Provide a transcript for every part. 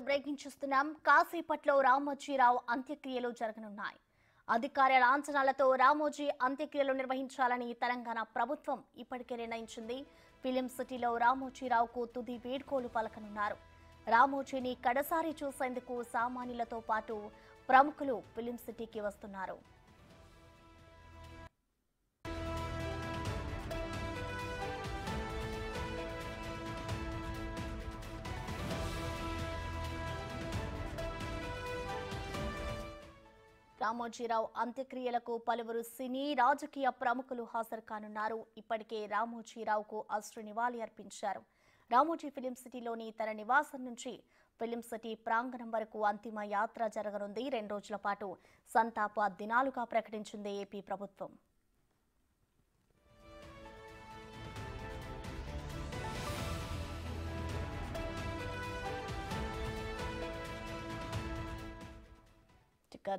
Breaking చూస్తున్నాం. కాసేపట్లో రామోజీరావు అంత్యక్రియలు జరగనున్నాయి. అధికార లాంఛనాలతో రామోజీ అంత్యక్రియలు నిర్వహించాలని తెలంగాణ ప్రభుత్వం ఇప్పటికే నిర్ణయించింది. ఫిలిం సిటీలో రామోజీరావుకు తుది వీడ్కోలు పలకనున్నారు. రామోజీని కడసారి చూసేందుకు సామాన్యులతో పాటు ప్రముఖులు ఫిలిం సిటీకి వస్తున్నారు. రామోజీరావు అంత్యక్రియలకు పలువురు సినీ రాజకీయ ప్రముఖులు హాజరు కానున్నారు. ఇప్పటికే రామోజీరావుకు అశ్రు నివాళి అర్పించారు. రామోజీ ఫిలిం సిటీలోని తన నివాసం నుంచి ఫిలిం సిటీ ప్రాంగణం వరకు అంతిమ యాత్ర జరగనుంది. 2 రోజుల పాటు సంతాప దినాలుగా ప్రకటించింది ఏపీ ప్రభుత్వం.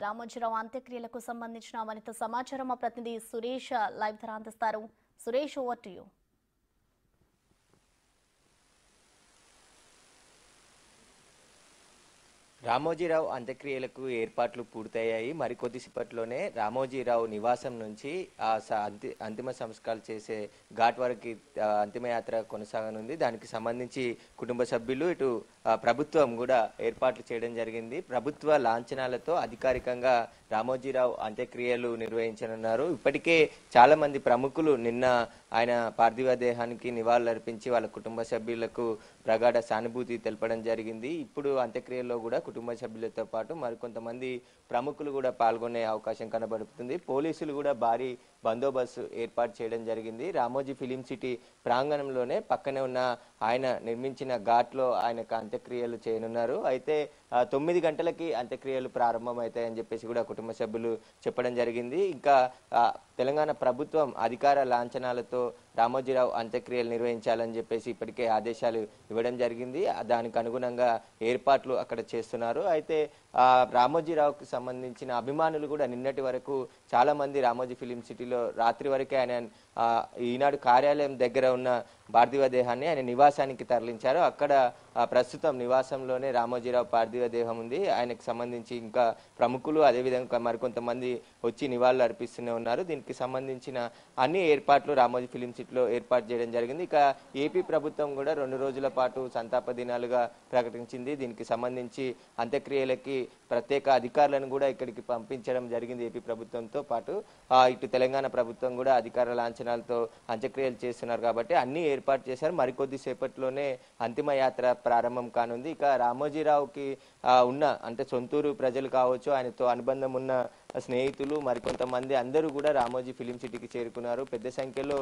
రామోజీరావు అంత్యక్రియలకు సంబంధించిన మరింత సమాచారం మా ప్రతినిధి సురేష్ లైవ్ ద్వారా అందిస్తారు. Suresh, over to you. Ramoji Rao అంత్యక్రియలకు ఏర్పాట్లు పూర్తయ్యాయి. మరికొద్దిసేపట్లోనే రామోజీరావు నివాసం నుంచి అంతిమ సంస్కారాలు చేసే ఘాట్ వరకు అంతిమయాత్ర కొనసాగనుంది. దానికి సంబంధించి కుటుంబ సభ్యులు ఇటు ప్రభుత్వం కూడా ఏర్పాట్లు చేయడం జరిగింది. ప్రభుత్వ లాంఛనాలతో అధికారికంగా రామోజీరావు అంత్యక్రియలు నిర్వహించనున్నారు. ఇప్పటికే చాలా మంది ప్రముఖులు నిన్న ఆయన పార్థివ దేహానికి నివాళులర్పించి వాళ్ళ కుటుంబ సభ్యులకు ప్రగాఢ సానుభూతి తెలపడం జరిగింది. ఇప్పుడు అంత్యక్రియల్లో కూడా కుటుంబ సభ్యులతో పాటు మరికొంతమంది ప్రముఖులు కూడా పాల్గొనే అవకాశం కనబడుతుంది. పోలీసులు కూడా భారీ బందోబస్తు ఏర్పాటు చేయడం జరిగింది. రామోజీ ఫిలిం సిటీ ప్రాంగణంలోనే పక్కనే ఉన్న ఆయన నిర్మించిన ఘాట్లో ఆయనకు అంత్యక్రియలు చేయనున్నారు. అయితే 9 గంటలకి అంత్యక్రియలు ప్రారంభమవుతాయని చెప్పేసి కూడా కుటుంబ సభ్యులు చెప్పడం జరిగింది. ఇంకా తెలంగాణ ప్రభుత్వం అధికార లాంఛనాలతో రామోజీరావు అంత్యక్రియలు నిర్వహించాలని చెప్పేసి ఇప్పటికే ఆదేశాలు ఇవ్వడం జరిగింది. దానికి అనుగుణంగా ఏర్పాట్లు అక్కడ చేస్తున్నారు. అయితే రామోజీరావుకి సంబంధించిన అభిమానులు కూడా నిన్నటి వరకు చాలా మంది రామోజీ ఫిలిం సిటీలో రాత్రి వరకే ఆయన ఈనాడు కార్యాలయం దగ్గర ఉన్న పార్థివ దేహాన్ని ఆయన నివాసానికి తరలించారు. అక్కడ ప్రస్తుతం నివాసంలోనే రామోజీరావు పార్థివ దేహం ఉంది. ఆయనకు సంబంధించి ఇంకా ప్రముఖులు అదేవిధంగా మరికొంతమంది వచ్చి నివాళులు అర్పిస్తూనే ఉన్నారు. దీనికి సంబంధించిన అన్ని ఏర్పాట్లు రామోజీ ఫిలిం సిటీలో ఏర్పాటు చేయడం జరిగింది. ఇక ఏపీ ప్రభుత్వం కూడా 2 రోజుల పాటు సంతాప దినాలుగా ప్రకటించింది. దీనికి సంబంధించి అంత్యక్రియలకి ప్రత్యేక అధికారులను కూడా ఇక్కడికి పంపించడం జరిగింది. ఏపీ ప్రభుత్వంతో పాటు ఇటు తెలంగాణ ప్రభుత్వం కూడా అధికార లాంఛనాలతో అంత్యక్రియలు చేస్తున్నారు కాబట్టి అన్ని ఏర్పాటు చేశారు. మరికొద్ది సేపట్లోనే అంతిమ యాత్ర ప్రారంభం కానుంది. ఇక రామోజీరావుకి ఉన్న అంటే సొంతూరు ప్రజలు కావచ్చు, ఆయనతో అనుబంధం ఉన్న స్నేహితులు మరికొంతమంది అందరూ కూడా రామోజీ ఫిలిం సిటీకి చేరుకున్నారు. పెద్ద సంఖ్యలో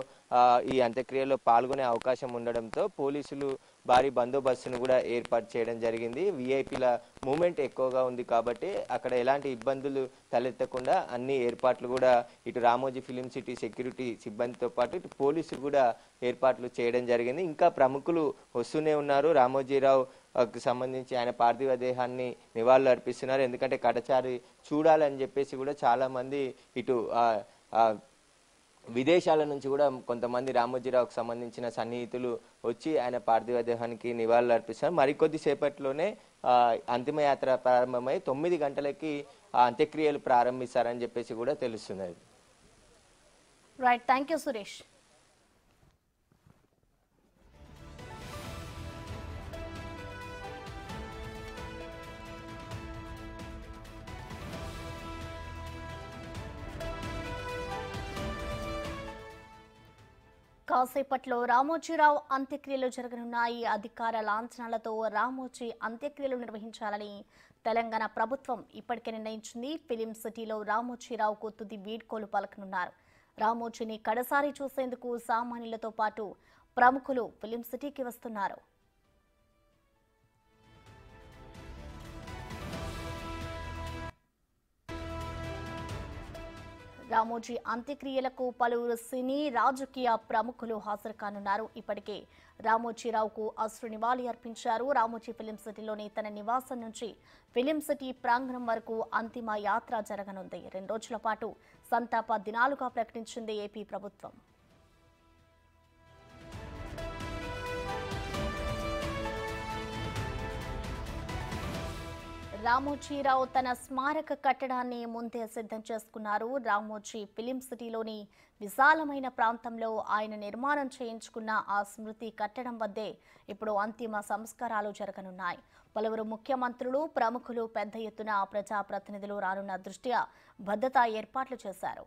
ఈ అంత్యక్రియలో పాల్గొనే అవకాశం ఉండడంతో పోలీసులు భారీ బందోబస్తును కూడా ఏర్పాటు చేయడం జరిగింది. విఐపీల మూవ్మెంట్ ఎక్కువగా ఉంది కాబట్టి అక్కడ ఎలాంటి ఇబ్బందులు తలెత్తకుండా అన్ని ఏర్పాట్లు కూడా ఇటు రామోజీ ఫిలిం సిటీ సెక్యూరిటీ సిబ్బందితో పాటు ఇటు పోలీసులు కూడా ఏర్పాట్లు చేయడం జరిగింది. ఇంకా ప్రముఖులు వస్తూనే ఉన్నారు. రామోజీరావు సంబంధించి ఆయన పార్థివ దేహాన్ని నివాళులు అర్పిస్తున్నారు. ఎందుకంటే కడచారి చూడాలని చెప్పేసి కూడా చాలా మంది ఇటు విదేశాల నుంచి కూడా కొంతమంది రామోజీరావుకు సంబంధించిన సన్నిహితులు వచ్చి ఆయన పార్థివ దేహానికి నివాళులు అర్పిస్తున్నారు. మరికొద్ది సేపట్లోనే అంతిమయాత్ర ప్రారంభమై 9 గంటలకి అంత్యక్రియలు ప్రారంభిస్తారని చెప్పేసి కూడా తెలుస్తున్నది. Right, thank you Suresh. కాసేపట్లో రామోజీరావు అంత్యక్రియలు జరగనున్నాయి. అధికార లాంఛనాలతో రామోజీ అంత్యక్రియలు నిర్వహించాలని తెలంగాణ ప్రభుత్వం ఇప్పటికే నిర్ణయించింది. ఫిలిం సిటీలో రామోజీరావుకు తుది వీడ్కోలు పలకనున్నారు. రామోజీని కడసారి చూసేందుకు సామాన్యులతో పాటు ప్రముఖులు ఫిలిం సిటీకి వస్తున్నారు. రామోజీ అంత్యక్రియలకు పలువురు సినీ రాజకీయ ప్రముఖులు హాజరు కానున్నారు. ఇప్పటికే రామోజీరావుకు అశ్రు నివాళి అర్పించారు. రామోజీ ఫిలిం సిటీలోని తన నివాసం నుంచి ఫిలిం సిటీ ప్రాంగణం వరకు అంతిమ యాత్ర జరగనుంది. 2 రోజుల పాటు సంతాప దినాలుగా ప్రకటించింది ఏపీ ప్రభుత్వం. రామోజీరావు తన స్మారక కట్టడాన్ని ముందే సిద్ధం చేసుకున్నారు. రామోజీ ఫిలిం సిటీలోని విశాలమైన ప్రాంతంలో ఆయన నిర్మాణం చేయించుకున్న ఆ స్మృతి కట్టడం వద్దే ఇప్పుడు అంతిమ సంస్కారాలు జరగనున్నాయి. పలువురు ముఖ్యమంత్రులు, ప్రముఖులు, పెద్ద ఎత్తున ప్రజాప్రతినిధులు రానున్న దృష్ట్యా భద్రతా ఏర్పాట్లు చేశారు.